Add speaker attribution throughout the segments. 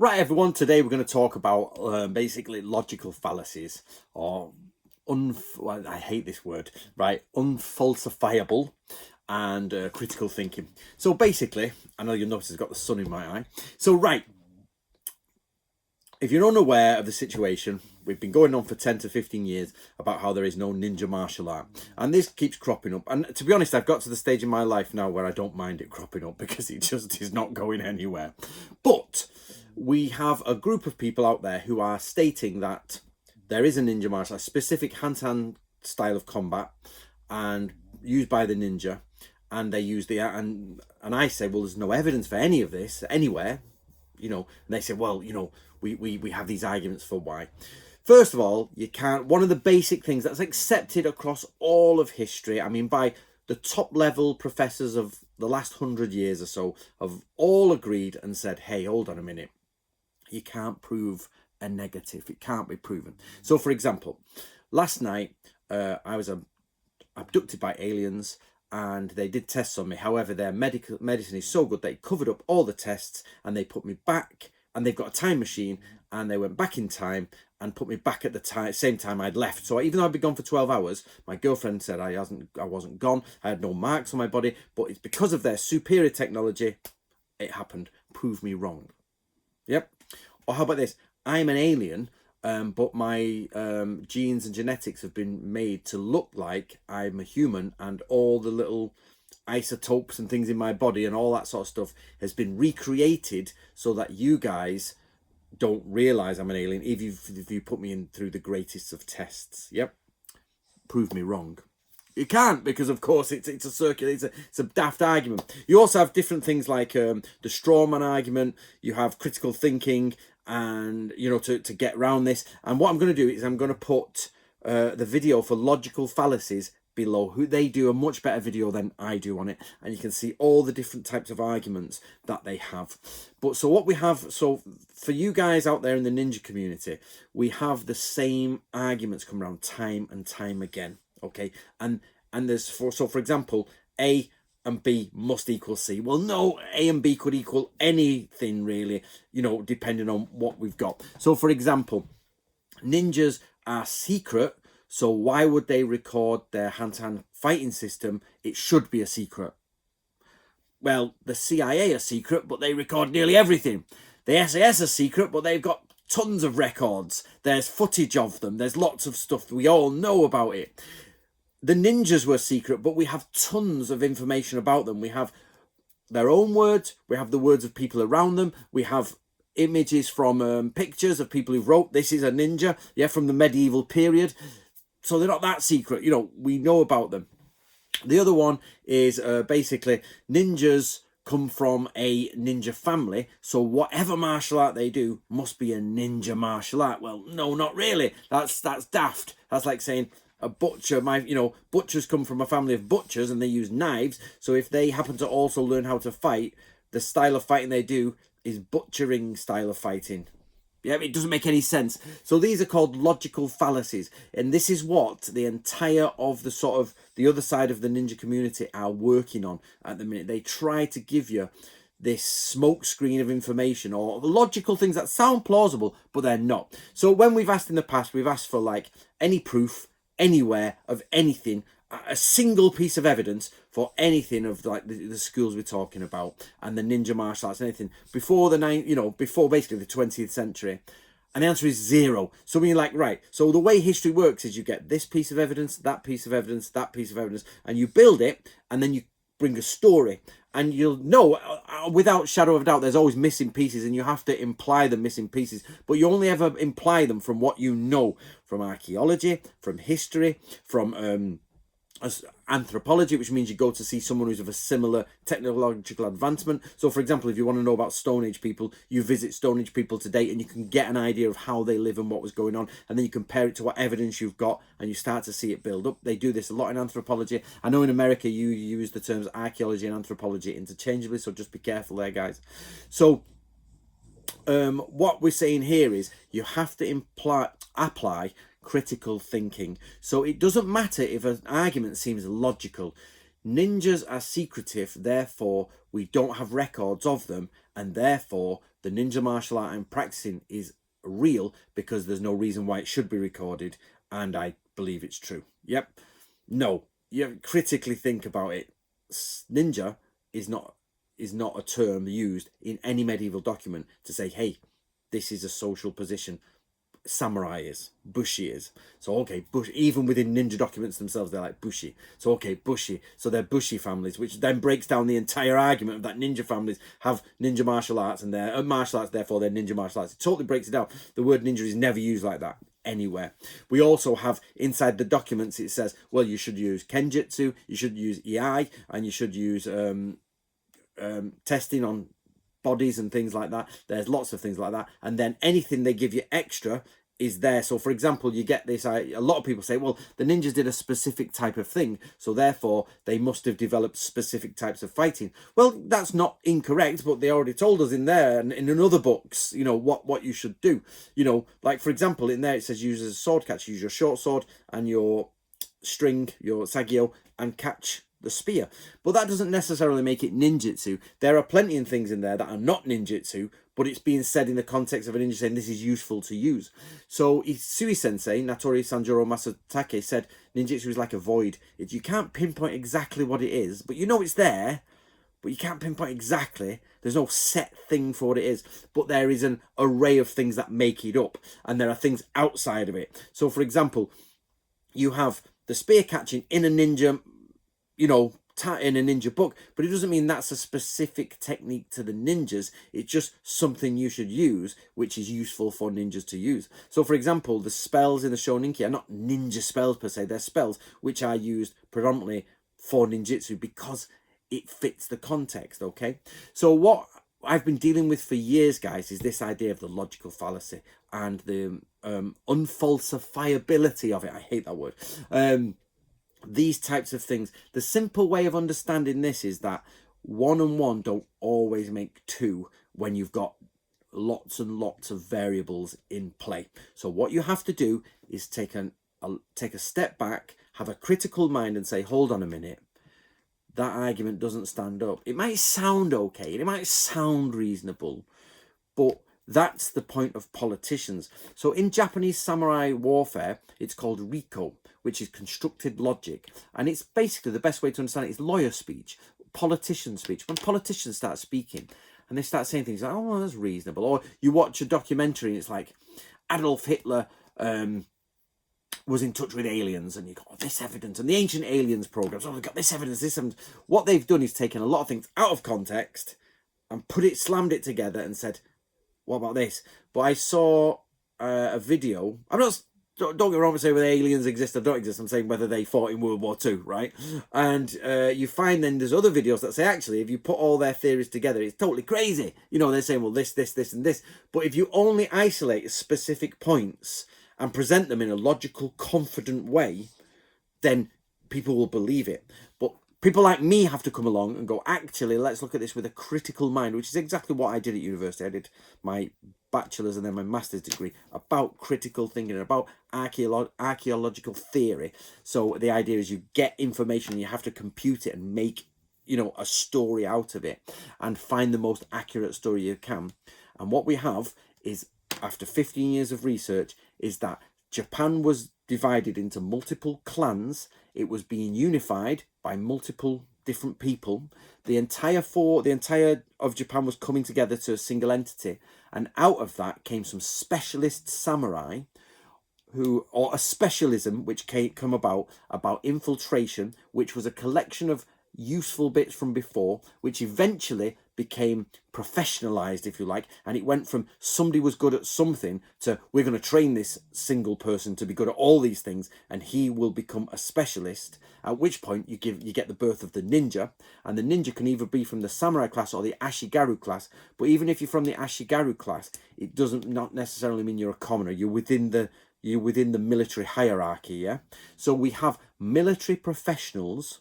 Speaker 1: Right, everyone, today we're going to talk about basically logical fallacies or well, I hate this word, right? Unfalsifiable and critical thinking. So basically, I know you'll notice I've got the sun in my eye. So, right, if you're unaware of the situation, we've been going on for 10 to 15 years about how there is no ninja martial art. And this keeps cropping up. And to be honest, I've got to the stage in my life now where I don't mind it cropping up because it just is not going anywhere. But we have a group of people out there who are stating that there is a ninja martial art, a specific hand-to-hand style of combat and used by the ninja. And they use the, and I say, well, there's no evidence for any of this anywhere. And they say, well, we have these arguments for why. First of all, you can't, one of the basic things that's accepted across all of history, I mean, by the top level professors of the last 100 years or so, have all agreed and said, hey, hold on a minute. You can't prove a negative. It can't be proven. So, for example, last night, I was abducted by aliens and they did tests on me. However, their medicine is so good they covered up all the tests and they put me back, and they've got a time machine and they went back in time and put me back at the same time I'd left. So even though I'd been gone for 12 hours, my girlfriend said I wasn't gone. I had no marks on my body, but it's because of their superior technology. It happened. Prove me wrong. Yep. Or how about this? I'm an alien, but my genes and genetics have been made to look like I'm a human, and all the little isotopes and things in my body and all that sort of stuff has been recreated so that you guys don't realize I'm an alien if you put me in through the greatest of tests. Yep. Prove me wrong. You can't, because of course it's a circular, it's a daft argument. You also have different things like the straw man argument. You have critical thinking, and to get around this. And what I'm going to do is I'm going to put the video for logical fallacies below. Who they do a much better video than I do on it, and you can see all the different types of arguments that they have. But so what we have, so for you guys out there in the ninja community, we have the same arguments come around time and time again. Okay, and there's for example, A and B must equal C. Well, no, A and B could equal anything really, depending on what we've got. So for example, ninjas are secret, so why would they record their hand-to-hand fighting system? It should be a secret. Well, the CIA are secret, but they record nearly everything. The SAS are secret, but they've got tons of records. There's footage of them. There's lots of stuff. We all know about it. The ninjas were secret, but we have tons of information about them. We have their own words. We have the words of people around them. We have images from pictures of people who wrote, this is a ninja, from the medieval period. So they're not that secret. We know about them. The other one is basically ninjas come from a ninja family, so whatever martial art they do must be a ninja martial art. Well, no, not really. That's daft. That's like saying a butcher, butchers come from a family of butchers and they use knives. So if they happen to also learn how to fight, the style of fighting they do is butchering style of fighting. Yeah, it doesn't make any sense. So these are called logical fallacies. And this is what the entire of the sort of the other side of the ninja community are working on at the minute. They try to give you this smoke screen of information or logical things that sound plausible, but they're not. So when we've asked in the past, we've asked for like any proof anywhere of anything, a single piece of evidence for anything of like the schools we're talking about and the ninja martial arts, anything before before basically the 20th century. And the answer is zero. So when you're like, right, so the way history works is you get this piece of evidence, that piece of evidence, that piece of evidence, and you build it, and then you bring a story, and you'll know without shadow of a doubt there's always missing pieces, and you have to imply the missing pieces, but you only ever imply them from what you know from archaeology, from history, from anthropology, which means you go to see someone who's of a similar technological advancement. So for example, if you want to know about Stone Age people, you visit Stone Age people today and you can get an idea of how they live and what was going on, and then you compare it to what evidence you've got and you start to see it build up. They do this a lot in anthropology. I know in America you use the terms archaeology and anthropology interchangeably, so just be careful there, guys. So what we're saying here is you have to apply critical thinking. So it doesn't matter if an argument seems logical. Ninjas are secretive, therefore we don't have records of them, and therefore the ninja martial art I'm practicing is real because there's no reason why it should be recorded, and I believe it's true. Yep. No, you critically think about it. Ninja is not a term used in any medieval document to say, hey, this is a social position. Samurai is, bushi is. So okay, bush, even within ninja documents themselves, they're like bushi. So okay, bushi. So they're bushi families, which then breaks down the entire argument of that ninja families have ninja martial arts and they're martial arts, therefore they're ninja martial arts. It totally breaks it down. The word ninja is never used like that anywhere. We also have inside the documents, it says, well, you should use kenjutsu, you should use iai, and you should use testing on bodies and things like that. There's lots of things like that, and then anything they give you extra is there. So for example, you get this, a lot of people say, well, the ninjas did a specific type of thing, so therefore they must have developed specific types of fighting. Well, that's not incorrect, but they already told us in there and in other books, you know, what you should do. You know, like for example, in there it says use as a sword catch, use your short sword and your string, your sagyo, and catch the spear. But that doesn't necessarily make it ninjutsu. There are plenty of things in there that are not ninjutsu, but it's being said in the context of a ninja saying this is useful to use. So Isui Sensei, Natori Sanjuro Masatake, said ninjutsu is like a void. You can't pinpoint exactly what it is, but you know it's there, but you can't pinpoint exactly. There's no set thing for what it is, but there is an array of things that make it up, and there are things outside of it. So for example, you have the spear catching in a ninja, you know, in a ninja book, but it doesn't mean that's a specific technique to the ninjas. It's just something you should use, which is useful for ninjas to use. So for example, the spells in the Shoninki are not ninja spells per se, they're spells which are used predominantly for ninjutsu because it fits the context. Okay, so what I've been dealing with for years, guys, is this idea of the logical fallacy and the unfalsifiability of it. I hate that word. These types of things. The simple way of understanding this is that 1 and 1 don't always make 2 when you've got lots and lots of variables in play. So what you have to do is take a step back, have a critical mind and say, hold on a minute, that argument doesn't stand up. It might sound okay, it might sound reasonable, but that's the point of politicians. So in Japanese samurai warfare, it's called Riko, which is constructed logic. And it's basically, the best way to understand it is lawyer speech, politician speech. When politicians start speaking and they start saying things like, oh, well, that's reasonable. Or you watch a documentary and it's like Adolf Hitler was in touch with aliens, and you got this evidence, and the ancient aliens programs, oh, we've got this evidence, this evidence. What they've done is taken a lot of things out of context and slammed it together and said, what about this? But I saw a video. Don't get me wrong, I'm saying whether aliens exist or don't exist. I'm saying whether they fought in World War II, right? And you find then there's other videos that say, actually, if you put all their theories together, it's totally crazy. You know, they're saying, well, this, and this. But if you only isolate specific points and present them in a logical, confident way, then people will believe it. But people like me have to come along and go, actually, let's look at this with a critical mind, which is exactly what I did at university. I did my bachelor's and then my master's degree about critical thinking, about archaeological theory. So the idea is you get information and you have to compute it and make, you know, a story out of it and find the most accurate story you can. And what we have is, after 15 years of research, is that Japan was divided into multiple clans. It was being unified by multiple different people. The entire of Japan was coming together to a single entity, and out of that came some specialist samurai or a specialism which come about infiltration, which was a collection of useful bits from before, which eventually became professionalized, if you like, and it went from somebody was good at something to we're going to train this single person to be good at all these things, and he will become a specialist, at which point you get the birth of the ninja. And the ninja can either be from the samurai class or the ashigaru class, but even if you're from the ashigaru class, it doesn't not necessarily mean you're a commoner. You're within the military hierarchy. Yeah, so we have military professionals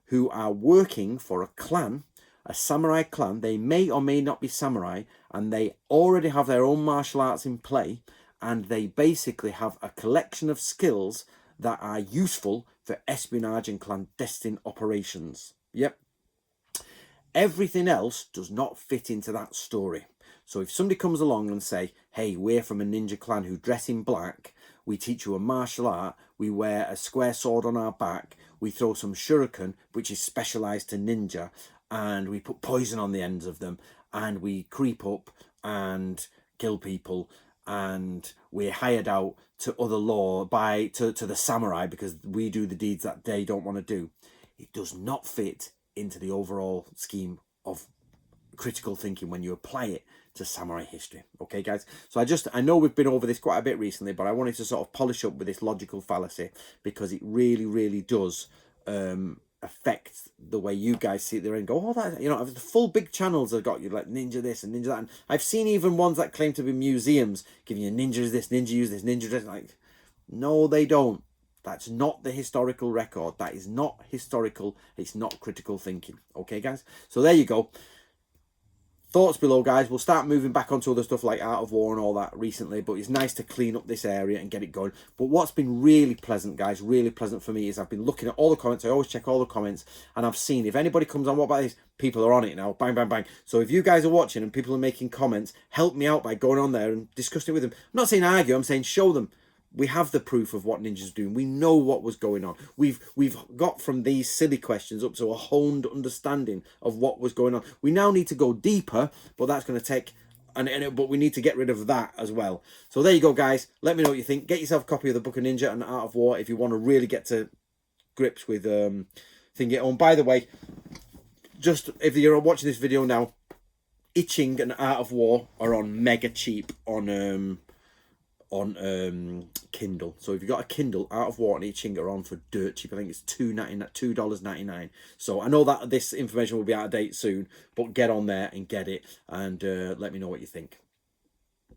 Speaker 1: who are working for a clan, a samurai clan. They may or may not be samurai, and they already have their own martial arts in play, and they basically have a collection of skills that are useful for espionage and clandestine operations. Yep. Everything else does not fit into that story. So if somebody comes along and say, hey, we're from a ninja clan who dress in black, we teach you a martial art, we wear a square sword on our back, we throw some shuriken, which is specialized to ninja, and we put poison on the ends of them, and we creep up and kill people, and we're hired out to other law to the samurai because we do the deeds that they don't want to do. It does not fit into the overall scheme of critical thinking when you apply it to samurai history. Okay, guys? So I know we've been over this quite a bit recently, but I wanted to sort of polish up with this logical fallacy because it really, really does affect the way you guys see it there and go, oh, that, you know, the full big channels have got you like ninja this and ninja that. And I've seen even ones that claim to be museums giving you ninjas this, ninja use this, ninja this. Like, no, they don't. That's not the historical record. That is not historical. It's not critical thinking. Okay, guys? So there you go. Thoughts below, guys. We'll start moving back onto other stuff like Art of War and all that recently, but it's nice to clean up this area and get it going. But what's been really pleasant, guys, really pleasant for me is I've been looking at all the comments. I always check all the comments, and I've seen if anybody comes on, what about this? People are on it now. Bang, bang, bang. So if you guys are watching and people are making comments, help me out by going on there and discussing it with them. I'm not saying argue, I'm saying show them. We have the proof of what ninjas are doing. We know what was going on. We've got from these silly questions up to a honed understanding of what was going on. We now need to go deeper, but that's going to take, but we need to get rid of that as well. So there you go, guys. Let me know what you think. Get yourself a copy of the Book of Ninja and Art of War if you want to really get to grips with thinking. Oh, and by the way, just if you're watching this video now, Itching and Art of War are on mega cheap on Kindle. So if you've got a Kindle, Art of War and Itching are on for dirt cheap. I think it's $2.99. So I know that this information will be out of date soon, but get on there and get it, and let me know what you think.